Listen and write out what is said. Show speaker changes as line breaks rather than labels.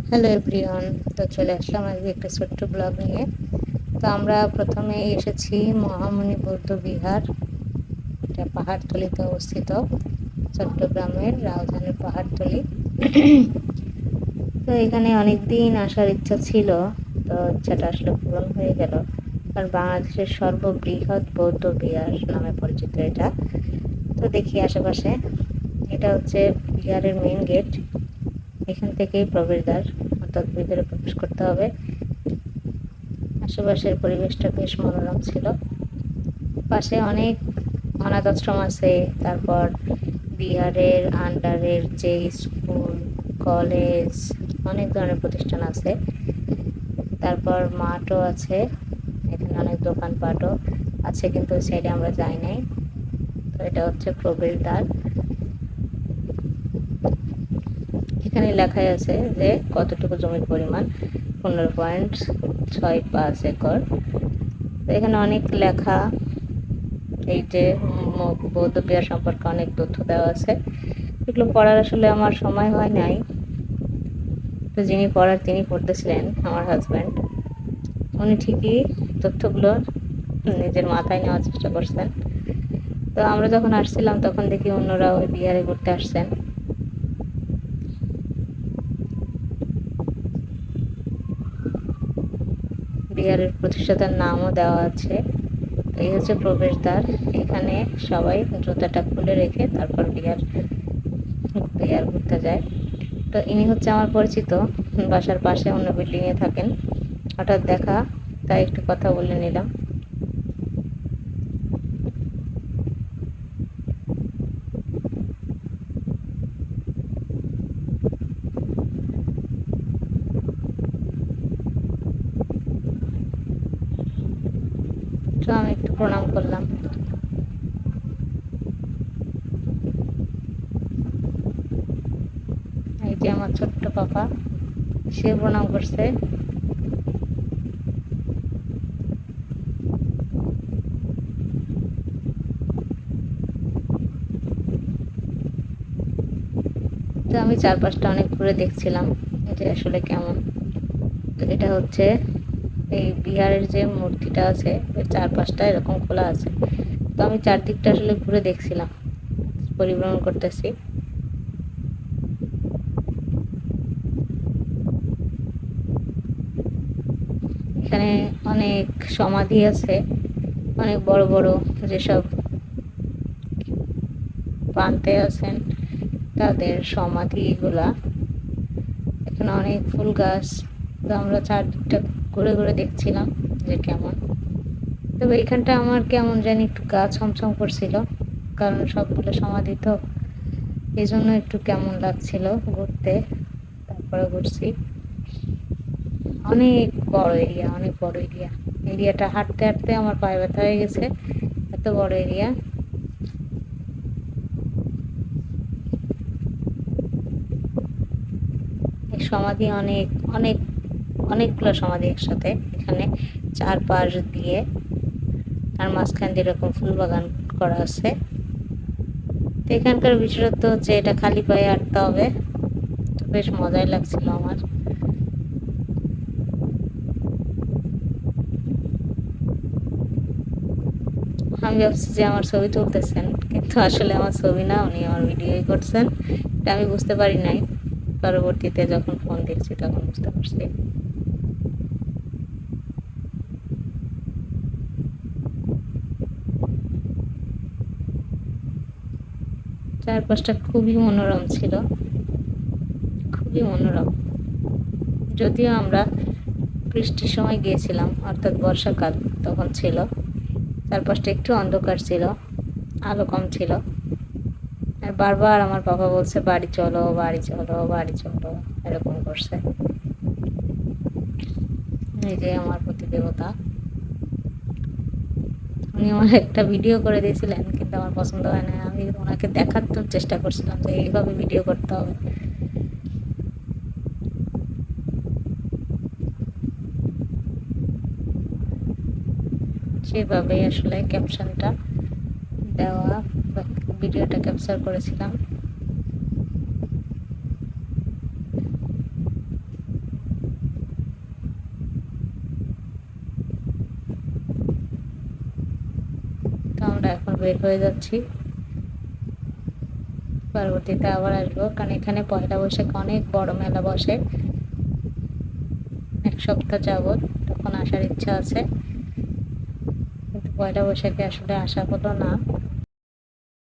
Hello everyone, তো চলে আসলাম আজকে একটা ছোট্ট ব্লগ নিয়ে। তো আমরা প্রথমে এসেছি মহামুনি বৌদ্ধ বিহার। এটা পাহাড়তলিতে অবস্থিত, চট্টগ্রামের রাজধানী পাহাড়তলি। তো এখানে অনেক দিন আসার ইচ্ছা ছিল, তো ইচ্ছাটা আসলে পূরণ হয়ে গেল। কারণ বাংলাদেশের সর্ববৃহৎ বৌদ্ধ বিহার নামে পরিচিত এটা। তো দেখি আশেপাশে, এটা হচ্ছে বিহারের মেইন গেট। এখান থেকেই প্রবেশদ্বার, অর্থাৎ ভিতরে প্রবেশ করতে হবে। আশেপাশের পরিবেশটা বেশ মনোরম ছিল। পাশে অনেক অনাথ আশ্রম আছে, তারপর বিহারের আন্ডারের যে স্কুল, কলেজ, অনেক ধরনের প্রতিষ্ঠান আছে। তারপর মাঠও আছে, এখানে অনেক দোকানপাটও আছে, কিন্তু ওই সাইডে আমরা যাই নাই। তো এটা হচ্ছে প্রবেশদ্বার। এখানে লেখাই আছে যে কতটুকু জমির পরিমাণ, 15.65 একর। তো এখানে অনেক লেখা, এই যে বৌদ্ধ বিহার সম্পর্কে অনেক তথ্য দেওয়া আছে। এগুলো পড়ার আসলে আমার সময় হয় নাই। তো যিনি পড়ার তিনি পড়তেছিলেন, আমার হাজব্যান্ড। উনি ঠিকই তথ্যগুলো নিজের মাথায় নেওয়ার চেষ্টা করছেন। তো আমরা যখন আসছিলাম তখন দেখি অন্যরা ওই বিহারে ঘুরতে আসছেন। বিহারের প্রতিষ্ঠাতার নামও দেওয়া আছে। তো এই হচ্ছে প্রবেশদ্বার। এখানে সবাই জুতাটা খুলে রেখে তারপর বিহার ঘুরতে যায়। তো ইনি হচ্ছে আমার পরিচিত, বাসার পাশে অন্য বিল্ডিংয়ে থাকেন। হঠাৎ দেখা, তাই একটু কথা বলে নিলাম। তো আমি একটু প্রণাম করলাম। এই যে আমার ছোট্ট পাপা, সে প্রণাম করছে। তো আমি চারপাশটা অনেক ঘুরে দেখছিলাম যে আসলে কেমন। তো এটা হচ্ছে এই বিহারের যে মূর্তিটা আছে, এর চারপাশটা এরকম খোলা আছে। তো আমি চারদিকটা আসলে ঘুরে দেখছিলাম, পরিভ্রমণ করতেছি। এখানে অনেক সমাধি আছে, অনেক বড় বড় যেসব প্রান্তে আছেন তাদের সমাধিগুলা। এখানে অনেক ফুল গাছ। তো আমরা চারদিকটা ঘুরে ঘুরে দেখছিলাম যে কেমন। তবে এখানটা আমার কেমন জানি একটু গা ছমছম করছিল, কারণ সবগুলো সমাধি তো, এই জন্য একটু কেমন লাগছিল ঘুরতে। তারপরে ঘুরছি। অনেক বড় এরিয়া, অনেক বড় এরিয়া। এরিয়াটা হাঁটতে হাঁটতে আমার পায়ে ব্যথা হয়ে গেছে, এত বড় এরিয়া। এই সমাধি অনেক অনেক অনেকগুলো সমাধি একসাথে এখানে চারপাশ দিয়ে, আর মাঝখান দিয়ে এরকম ফুল বাগান করা আছে। তো এখানকার বিশেষত্ব হচ্ছে এটা খালি পায়ে হাঁটতে হবে। তো বেশ মজাই লাগছিল আমার। আমি ভাবছি যে আমার ছবি তুলতেছেন, কিন্তু আসলে আমার ছবি না, উনি আমার ভিডিওই করছেন। এটা আমি বুঝতে পারি নাই, পরবর্তীতে যখন ফোন দেখছি তখন বুঝতে পারছি। চারপাশটা খুবই মনোরম ছিল, খুবই মনোরম। যদিও আমরা বৃষ্টির সময় গিয়েছিলাম, অর্থাৎ বর্ষাকাল তখন ছিল, চারপাশটা একটু অন্ধকার ছিল, আলো কম ছিল। আর বারবার আমার বাবা বলছে বাড়ি চলো, বাড়ি চলো, বাড়ি চলো, এরকম করছে। এই যে আমার প্রতি দেবতা, উনি আমার একটা ভিডিও করে দিয়েছিলেন, কিন্তু আমার পছন্দ হয় না। আমি ওনাকে দেখার তো চেষ্টা করছিলাম যে এইভাবে ভিডিও করতে হবে। সেভাবেই আসলে ক্যাপশনটা দেওয়া বা ভিডিওটা ক্যাপচার করেছিলাম। তো আমরা এখন বের হয়ে যাচ্ছি, পরবর্তীতে আবার আসবো, কারণ এখানে পয়লা বৈশাখ অনেক বড় মেলা বসে, 1 সপ্তাহ যাবত। তখন আসার ইচ্ছা আছে, কিন্তু পয়লা বৈশাখে আসলে আসা হলো না।